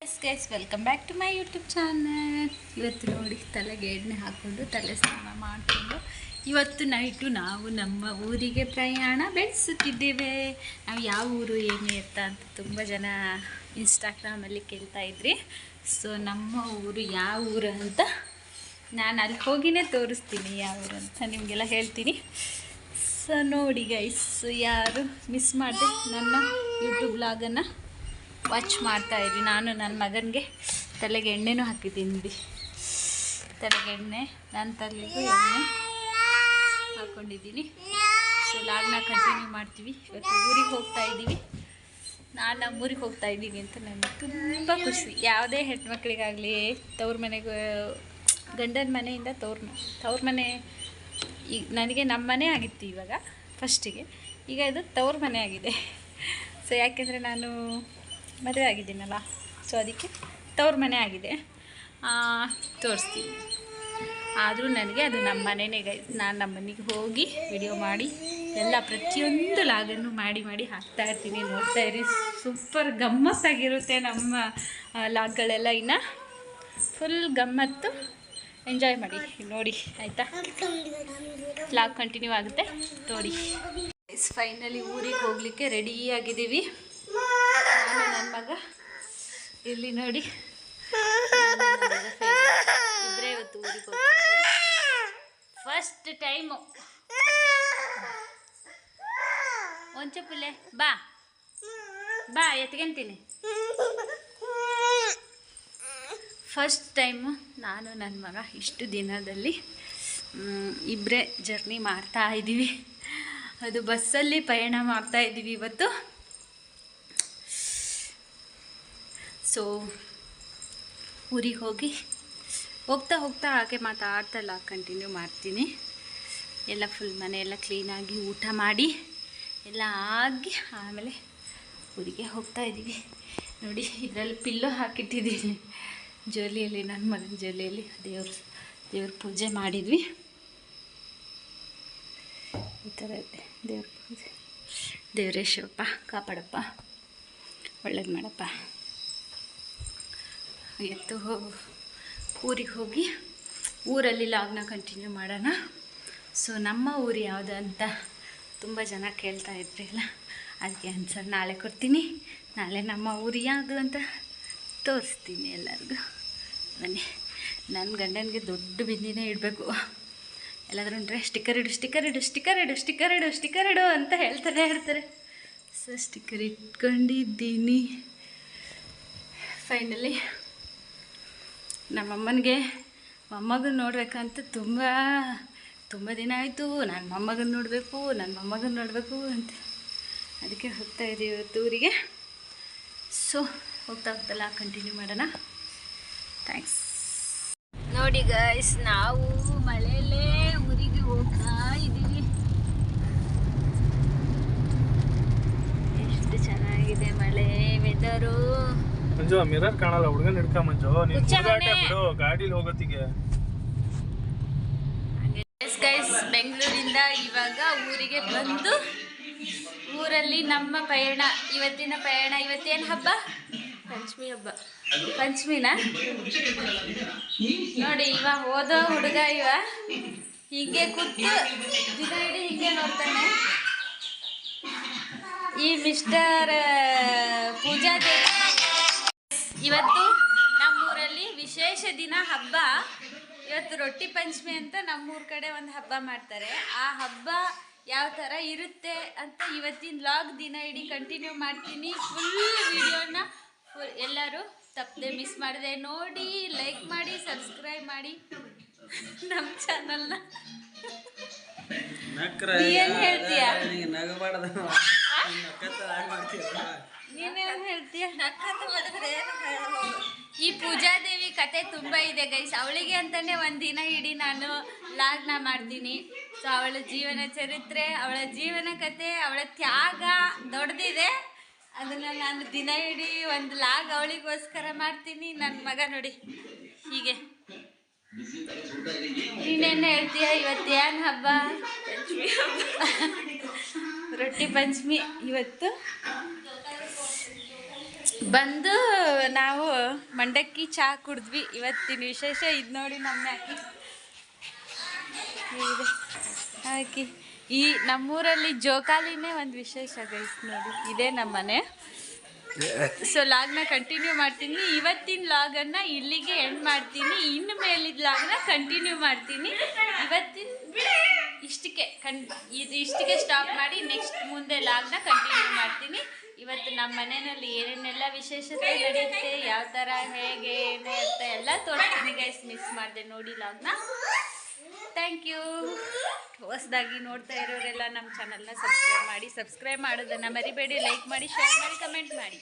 S guys, welcome back to my YouTube channel. ಇವತ್ತು ನೋಡಿ ತಲೆಗೆ ಎಣ್ಣೆ ಹಾಕ್ಕೊಂಡು ತಲೆ ಸ್ನಾನ ಮಾಡಿಕೊಂಡು ಇವತ್ತು ನೈಟು ನಾವು ನಮ್ಮ ಊರಿಗೆ ಪ್ರಯಾಣ ಬೆಳೆಸುತ್ತಿದ್ದೇವೆ. ನಾವು ಯಾವ ಊರು ಏನು ಎತ್ತ ಅಂತ ತುಂಬ ಜನ ಇನ್ಸ್ಟಾಗ್ರಾಮಲ್ಲಿ ಕೇಳ್ತಾ ಇದ್ರಿ. ಸೊ ನಮ್ಮ ಊರು ಯಾವ ಊರು ಅಂತ ನಾನು ಅಲ್ಲಿ ಹೋಗಿನೇ ತೋರಿಸ್ತೀನಿ, ಯಾವ ಊರು ಅಂತ ನಿಮಗೆಲ್ಲ ಹೇಳ್ತೀನಿ. ಸೊ ನೋಡಿ ಗೈಸ್, ಯಾರು ಮಿಸ್ ಮಾಡಿದೆ ನನ್ನ ಯೂಟ್ಯೂಬ್ ಬ್ಲಾಗನ್ನು ವಾಚ್ ಮಾಡ್ತಾಯಿದ್ವಿ. ನಾನು ನನ್ನ ಮಗನಿಗೆ ತಲೆಗೆ ಎಣ್ಣೆನೂ ಹಾಕಿದ್ದೀನಿ. ತಲೆಗೆ ಎಣ್ಣೆ, ನನ್ನ ತಲೆಗೂ ಎಣ್ಣೆ ಹಾಕ್ಕೊಂಡಿದ್ದೀನಿ. ಸೊ ಲಾಗ್ನ ಕಂಟಿನ್ಯೂ ಮಾಡ್ತೀವಿ. ಇವತ್ತು ಊರಿಗೆ ಹೋಗ್ತಾ ಇದ್ದೀವಿ. ನಾನು ನಮ್ಮ ಊರಿಗೆ ಹೋಗ್ತಾ ಇದ್ದೀನಿ ಅಂತ ನನಗೆ ತುಂಬ ಖುಷಿ. ಯಾವುದೇ ಹೆಣ್ಮಕ್ಳಿಗಾಗಲಿ ತವ್ರ ಮನೆಗೆ, ಗಂಡನ ಮನೆಯಿಂದ ತವ್ರ ಮನೆ, ಈಗ ನನಗೆ ನಮ್ಮ ಮನೆ ಆಗಿತ್ತು ಇವಾಗ ಫಸ್ಟಿಗೆ, ಈಗ ಇದು ತವ್ರ ಮನೆ ಆಗಿದೆ. ಸೊ ಯಾಕೆಂದರೆ ನಾನು ಮದುವೆ ಆಗಿದ್ದೀನಲ್ಲ, ಸೊ ಅದಕ್ಕೆ ತವ್ರ ಮನೆ ಆಗಿದೆ. ತೋರಿಸ್ತೀನಿ. ಆದರೂ ನನಗೆ ಅದು ನಮ್ಮ ಮನೆಯೇ ಗೈಸ್. ನಾನು ನಮ್ಮ ಮನೆಗೆ ಹೋಗಿ ವಿಡಿಯೋ ಮಾಡಿ ಎಲ್ಲ ಪ್ರತಿಯೊಂದು ಲಾಗನ್ನು ಮಾಡಿ ಹಾಕ್ತಾಯಿರ್ತೀನಿ. ನೋಡ್ತಾಯಿರಿ, ಸೂಪರ್ ಗಮ್ಮತ್ತಾಗಿರುತ್ತೆ ನಮ್ಮ ಲಾಗ್ಗಳೆಲ್ಲ. ಇನ್ನು ಫುಲ್ ಗಮ್ಮತ್ತು ಎಂಜಾಯ್ ಮಾಡಿ ನೋಡಿ, ಆಯಿತಾ? ಲಾಗ್ ಕಂಟಿನ್ಯೂ ಆಗುತ್ತೆ ನೋಡಿ. ಫೈನಲಿ ಊರಿಗೆ ಹೋಗಲಿಕ್ಕೆ ರೆಡಿಯಾಗಿದ್ದೀವಿ. ನಾನು ನನ್ನ ಮಗ ಇಲ್ಲಿ ನೋಡಿ, ಇಬ್ಬರೇ ಇವತ್ತು ಊರಿಗೆ ಹೋಗ್ತೀವಿ. First time. ಒಂಚಪ್ಪುಲೆ ಬಾ ಬಾ ಎತ್ಕೊಂತೀನಿ. ಫಸ್ಟ್ ಟೈಮು ನಾನು ನನ್ನ ಮಗ ಇಷ್ಟು ದಿನದಲ್ಲಿ ಇಬ್ಬರೇ ಜರ್ನಿ ಮಾಡ್ತಾ ಇದ್ದೀವಿ. ಅದು ಬಸ್ಸಲ್ಲಿ ಪಯಣ ಮಾಡ್ತಾಯಿದ್ದೀವಿ ಇವತ್ತು. ಸೊ ಊರಿಗೆ ಹೋಗ್ತಾ ಹಾಗೆ ಮಾತಾಡ್ತಲ್ಲ ಕಂಟಿನ್ಯೂ ಮಾಡ್ತೀನಿ. ಎಲ್ಲ ಫುಲ್ ಮನೆಯೆಲ್ಲ ಕ್ಲೀನಾಗಿ ಊಟ ಮಾಡಿ ಎಲ್ಲ ಆಗಿ ಆಮೇಲೆ ಊರಿಗೆ ಹೋಗ್ತಾಯಿದ್ದೀವಿ. ನೋಡಿ, ಇದರಲ್ಲಿ ಪಿಲ್ಲೋ ಹಾಕಿಟ್ಟಿದ್ದೀನಿ ಜೋಲಿಯಲ್ಲಿ, ನನ್ನ ಮಗನ ಜೋಲಿಯಲ್ಲಿ ದೇವ್ರ ಪೂಜೆ ಮಾಡಿದ್ವಿ. ಈ ಥರ ಇದೆ ದೇವ್ರ ಪೂಜೆ. ದೇವರೇ ಶಿವಪ್ಪ ಕಾಪಾಡಪ್ಪ, ಒಳ್ಳೇದು ಮಾಡಪ್ಪ. ಎತ್ತು ಊರಿಗೆ ಹೋಗಿ ಊರಲ್ಲಿ ಲಾಗ್ನ ಕಂಟಿನ್ಯೂ ಮಾಡೋಣ. ಸೊ ನಮ್ಮ ಊರು ಯಾವುದು ಅಂತ ತುಂಬ ಜನ ಕೇಳ್ತಾ ಇದ್ರಿ ಅಲ್ಲ, ಅದಕ್ಕೆ ಆನ್ಸರ್ ನಾಳೆ ಕೊಡ್ತೀನಿ. ನಾಳೆ ನಮ್ಮ ಊರು ಯಾವುದು ಅಂತ ತೋರಿಸ್ತೀನಿ ಎಲ್ಲರಿಗೂ. ಬನ್ನಿ. ನನ್ನ ಗಂಡನಿಗೆ ದೊಡ್ಡ ಬಿಂದಿನೇ ಇಡಬೇಕು. ಎಲ್ಲಾದರೂ ಉಂಟ್ರೆ ಸ್ಟಿಕ್ಕರ್ ಇಡು ಅಂತ ಹೇಳ್ತಾನೆ ಇರ್ತಾರೆ. ಸೊ ಸ್ಟಿಕ್ಕರ್ ಇಟ್ಕೊಂಡಿದ್ದೀನಿ. ಫೈನಲಿ ನಮ್ಮಮ್ಮನಿಗೆ ಮೊಮ್ಮಗನ ನೋಡಬೇಕಂತ ತುಂಬ ದಿನ ಆಯಿತು. ನನ್ನ ಮೊಮ್ಮಗನ ನೋಡಬೇಕು ಅಂತ, ಅದಕ್ಕೆ ಹೋಗ್ತಾ ಇದ್ದೀವಿ ಇವತ್ತು ಊರಿಗೆ. ಸೊ ಹೋಗ್ತಾ ಕಂಟಿನ್ಯೂ ಮಾಡೋಣ. ಥ್ಯಾಂಕ್ಸ್. ನೋಡಿ ಗೈಸ್, ನಾವು ಮಳೆಯಲ್ಲೇ ಊರಿಗೆ ಹೋಗ್ತಾ ಇದ್ದೀವಿ. ಎಷ್ಟು ಚೆನ್ನಾಗಿದೆ ಮಳೆ ವೆದರು. ಮಂಜು ಮಿರರ್ ಕಾಣಲ್ಲ, ಹುಡುಗನ ಹಿಡ್ಕ ಮಂಜು. ಬಿಡು ಗಾಡಿಲಿ ಹೋಗೋತ್ತಿಗೆ. ಗೈಸ್, ಬೆಂಗಳೂರಿಂದ ಇವಾಗ ಊರಿಗೆ ಬಂದು ಊರಲ್ಲಿ ನಮ್ಮ ಪಯಣ, ಇವತ್ತಿನ ಪಯಣ. ಇವತ್ತೇನು ಹಬ್ಬ? ಪಂಚಮಿ ಹಬ್ಬ. ಪಂಚಮಿನ ನೋಡಿ, ಇವ ಓದೋ ಹುಡುಗ ಹೀಗೆ ಕೂತು ದಿನ ಇಡೀ ಹೀಗೆ ನೋಡ್ತಾನೆ. ಈ ಮಿಸ್ಟರ್ ಪೂಜಾ ದೇವಿ ಇವತ್ತು ನಮ್ಮೂರಲ್ಲಿ ವಿಶೇಷ ದಿನ ಹಬ್ಬ. ಇವತ್ತು ರೊಟ್ಟಿ ಪಂಚಮಿ ಅಂತ ನಮ್ಮೂರ ಕಡೆ ಒಂದು ಹಬ್ಬ ಮಾಡ್ತಾರೆ. ಆ ಹಬ್ಬ ಯಾವ ಥರ ಇರುತ್ತೆ ಅಂತ ಇವತ್ತಿನ ಲಾಗ್ ದಿನ ಇಡೀ ಕಂಟಿನ್ಯೂ ಮಾಡ್ತೀನಿ. ಫುಲ್ ವಿಡಿಯೋನ ಎಲ್ಲರೂ ತಪ್ಪದೆ ಮಿಸ್ ಮಾಡಿದೆ ನೋಡಿ, ಲೈಕ್ ಮಾಡಿ, ಸಬ್ಸ್ಕ್ರೈಬ್ ಮಾಡಿ ನಮ್ಮ ಚಾನಲ್ನ. ಏನು ಹೇಳ್ತೀಯ? ನೀನೇನು ಹೇಳ್ತೀಯ? ಈ ಪೂಜಾದೇವಿ ಕತೆ ತುಂಬ ಇದೆ ಗೈಸ್. ಅವಳಿಗೆ ಅಂತಲೇ ಒಂದಿನ ಇಡೀ ನಾನು ಲಾಗ್ನ ಮಾಡ್ತೀನಿ. ಸೊ ಅವಳ ಜೀವನ ಚರಿತ್ರೆ, ಅವಳ ಜೀವನ ಕತೆ, ಅವಳ ತ್ಯಾಗ ದೊಡ್ಡದಿದೆ. ಅದನ್ನು ನಾನು ದಿನ ಇಡೀ ಒಂದು ಲಾಗ್ ಅವಳಿಗೋಸ್ಕರ ಮಾಡ್ತೀನಿ. ನನ್ನ ಮಗ ನೋಡಿ ಹೀಗೆ. ನೀನೇನು ಹೇಳ್ತೀಯ? ಇವತ್ತೇನು ಹಬ್ಬ? ಪಂಚಮಿ ಹಬ್ಬ. ರೊಟ್ಟಿ ಪಂಚಮಿ ಇವತ್ತು. ಬಂದು ನಾವು ಮಂಡಕ್ಕಿ ಚಹಾ ಕುಡಿದ್ವಿ. ಇವತ್ತಿನ ವಿಶೇಷ ಇದು ನೋಡಿ. ನಮ್ಮ ಹಾಕಿ ಈ ನಮ್ಮೂರಲ್ಲಿ ಜೋಕಾಲಿನೇ ಒಂದು ವಿಶೇಷ ಗೈಸ್ ನೋಡಿ. ಇದೇ ನಮ್ಮ ಮನೆ. ಸೊ ಲಾಗ್ನ ಕಂಟಿನ್ಯೂ ಮಾಡ್ತೀನಿ. ಇವತ್ತಿನ ಲಾಗನ್ನು ಇಲ್ಲಿಗೆ ಎಂಡ್ ಮಾಡ್ತೀನಿ. ಇನ್ನು ಮೇಲಿದ ಲಾಗ್ನ ಕಂಟಿನ್ಯೂ ಮಾಡ್ತೀನಿ. ಇವತ್ತಿನ ಇಷ್ಟಕ್ಕೆ ಸ್ಟಾಪ್ ಮಾಡಿ ನೆಕ್ಸ್ಟ್ ಮುಂದೆ ಲಾಗ್ನ ಕಂಟಿನ್ಯೂ ಮಾಡ್ತೀನಿ. ಇವತ್ತು ನಮ್ಮ ಮನೆಯಲ್ಲಿ ಏನೇನೆಲ್ಲ ವಿಶೇಷತೆ ನಡೆಯುತ್ತೆ, ಯಾವ ಥರ ಹೇಗೆ ಏನು ಅಂತ ಎಲ್ಲ ತೋರಿಸ್ತೀನಿ ಗೈಸ್. ಮಿಸ್ ಮಾಡಿದೆ ನೋಡಿ ಲಾಗ್ನ. Thank you. ಹೊಸದಾಗಿ ನೋಡ್ತಾ ಇರೋರೆಲ್ಲ ನಮ್ಮ ಚಾನಲ್ನ ಸಬ್ಸ್ಕ್ರೈಬ್ ಮಾಡೋದನ್ನು ಮರಿಬೇಡಿ. ಲೈಕ್ ಮಾಡಿ, ಶೇರ್ ಮಾಡಿ, ಕಮೆಂಟ್ ಮಾಡಿ.